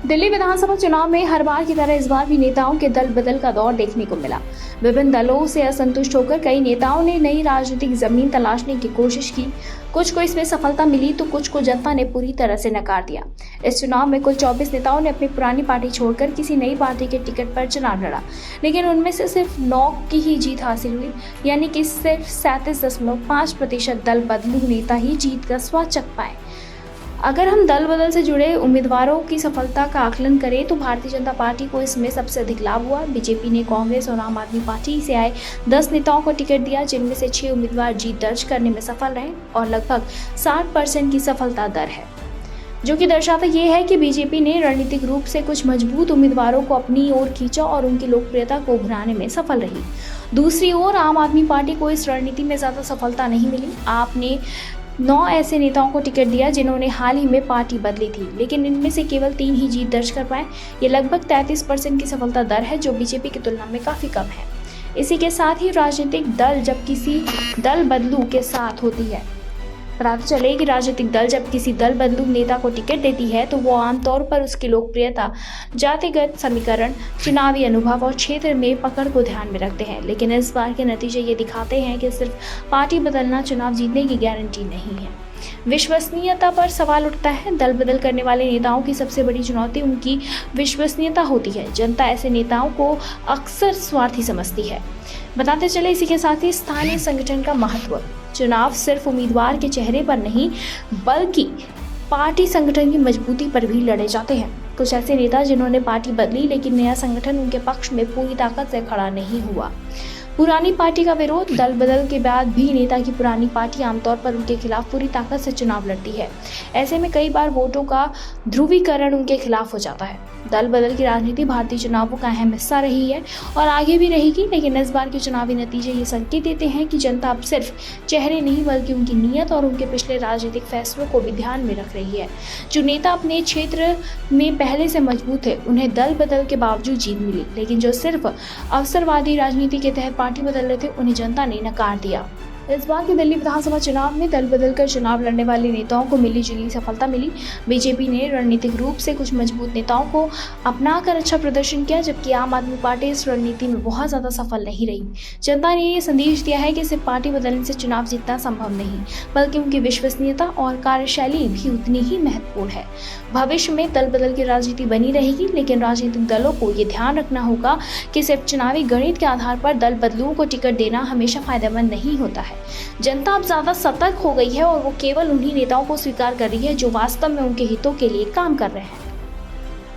दिल्ली विधानसभा चुनाव में हर बार की तरह इस बार भी नेताओं के दल बदल का दौर देखने को मिला। विभिन्न दलों से असंतुष्ट होकर कई नेताओं ने नई राजनीतिक जमीन तलाशने की कोशिश की। कुछ को इसमें सफलता मिली तो कुछ को जनता ने पूरी तरह से नकार दिया। इस चुनाव में कुल 24 नेताओं ने अपनी पुरानी पार्टी छोड़कर किसी नई पार्टी के टिकट पर चुनाव लड़ा, लेकिन उनमें से सिर्फ 9 की ही जीत हासिल हुई, यानी कि सिर्फ 37.5% दल बदलू नेता ही जीत का स्वाद चख पाए। अगर हम दल बदल से जुड़े उम्मीदवारों की सफलता का आकलन करें तो भारतीय जनता पार्टी को इसमें सबसे अधिक लाभ हुआ। बीजेपी ने कांग्रेस और आम आदमी पार्टी से आए 10 नेताओं को टिकट दिया, जिनमें से 6 उम्मीदवार जीत दर्ज करने में सफल रहे और लगभग 60% की सफलता दर है, जो कि दर्शाता ये है कि बीजेपी ने रणनीतिक रूप से कुछ मजबूत उम्मीदवारों को अपनी ओर खींचा और उनकी लोकप्रियता को उभराने में सफल रही। दूसरी ओर आम आदमी पार्टी को इस रणनीति में ज्यादा सफलता नहीं मिली। आपने 9 ऐसे नेताओं को टिकट दिया जिन्होंने हाल ही में पार्टी बदली थी, लेकिन इनमें से केवल 3 ही जीत दर्ज कर पाए। ये लगभग 33% की सफलता दर है, जो बीजेपी की तुलना में काफी कम है। इसी के साथ ही राजनीतिक दल जब किसी दल बदलू के साथ होती है, पता चले कि राजनीतिक दल जब किसी दल बदलू नेता को टिकट देती है तो वो आमतौर पर उसकी लोकप्रियता, जातिगत समीकरण, चुनावी अनुभव और क्षेत्र में पकड़ को ध्यान में रखते हैं। लेकिन इस बार के नतीजे ये दिखाते हैं कि सिर्फ पार्टी बदलना चुनाव जीतने की गारंटी नहीं है। विश्वसनीयता पर सवाल उठता है। दल बदल करने वाले नेताओं की सबसे बड़ी चुनौती उनकी विश्वसनीयता होती है। जनता ऐसे नेताओं को अक्सर स्वार्थी समझती है। बताते चले इसी के साथ ही स्थानीय संगठन का महत्व। चुनाव सिर्फ उम्मीदवार के चेहरे पर नहीं, बल्कि पार्टी संगठन की मजबूती पर भी लड़े जाते हैं। कुछ ऐसे नेता जिन्होंने पार्टी बदली, लेकिन नया संगठन उनके पक्ष में पूरी ताकत से खड़ा नहीं हुआ। पुरानी पार्टी का विरोध। दल बदल के बाद भी नेता की पुरानी पार्टी आमतौर पर उनके खिलाफ पूरी ताकत से चुनाव लड़ती है। ऐसे में कई बार वोटों का ध्रुवीकरण उनके खिलाफ हो जाता है। दल बदल की राजनीति भारतीय चुनावों का अहम हिस्सा रही है और आगे भी रहेगी, लेकिन इस बार के चुनावी नतीजे ये संकेत देते हैं कि जनता अब सिर्फ चेहरे नहीं, बल्कि उनकी नीयत और उनके पिछले राजनीतिक फैसलों को भी ध्यान में रख रही है। जो नेता अपने क्षेत्र में पहले से मजबूत है, उन्हें दल बदल के बावजूद जीत मिली, लेकिन जो सिर्फ अवसरवादी राजनीति के तहत पार्टी बदल रहे थे, उन्हें जनता ने नकार दिया। इस बार के दिल्ली विधानसभा चुनाव में दल बदलकर चुनाव लड़ने वाले नेताओं को मिलीजुली सफलता मिली। बीजेपी ने रणनीतिक रूप से कुछ मजबूत नेताओं को अपनाकर अच्छा प्रदर्शन किया, जबकि आम आदमी पार्टी इस रणनीति में बहुत ज्यादा सफल नहीं रही। जनता ने ये संदेश दिया है कि सिर्फ पार्टी बदलने से चुनाव जीतना संभव नहीं, बल्कि उनकी विश्वसनीयता और कार्यशैली भी उतनी ही महत्वपूर्ण है। भविष्य में दल बदल की राजनीति बनी रहेगी, लेकिन राजनीतिक दलों को ये ध्यान रखना होगा कि सिर्फ चुनावी गणित के आधार पर दल बदलुओं को टिकट देना हमेशा फायदेमंद नहीं होता है। जनता अब ज्यादा सतर्क हो गई है और वो केवल उन्हीं नेताओं को स्वीकार कर रही है जो वास्तव में उनके हितों के लिए काम कर रहे हैं।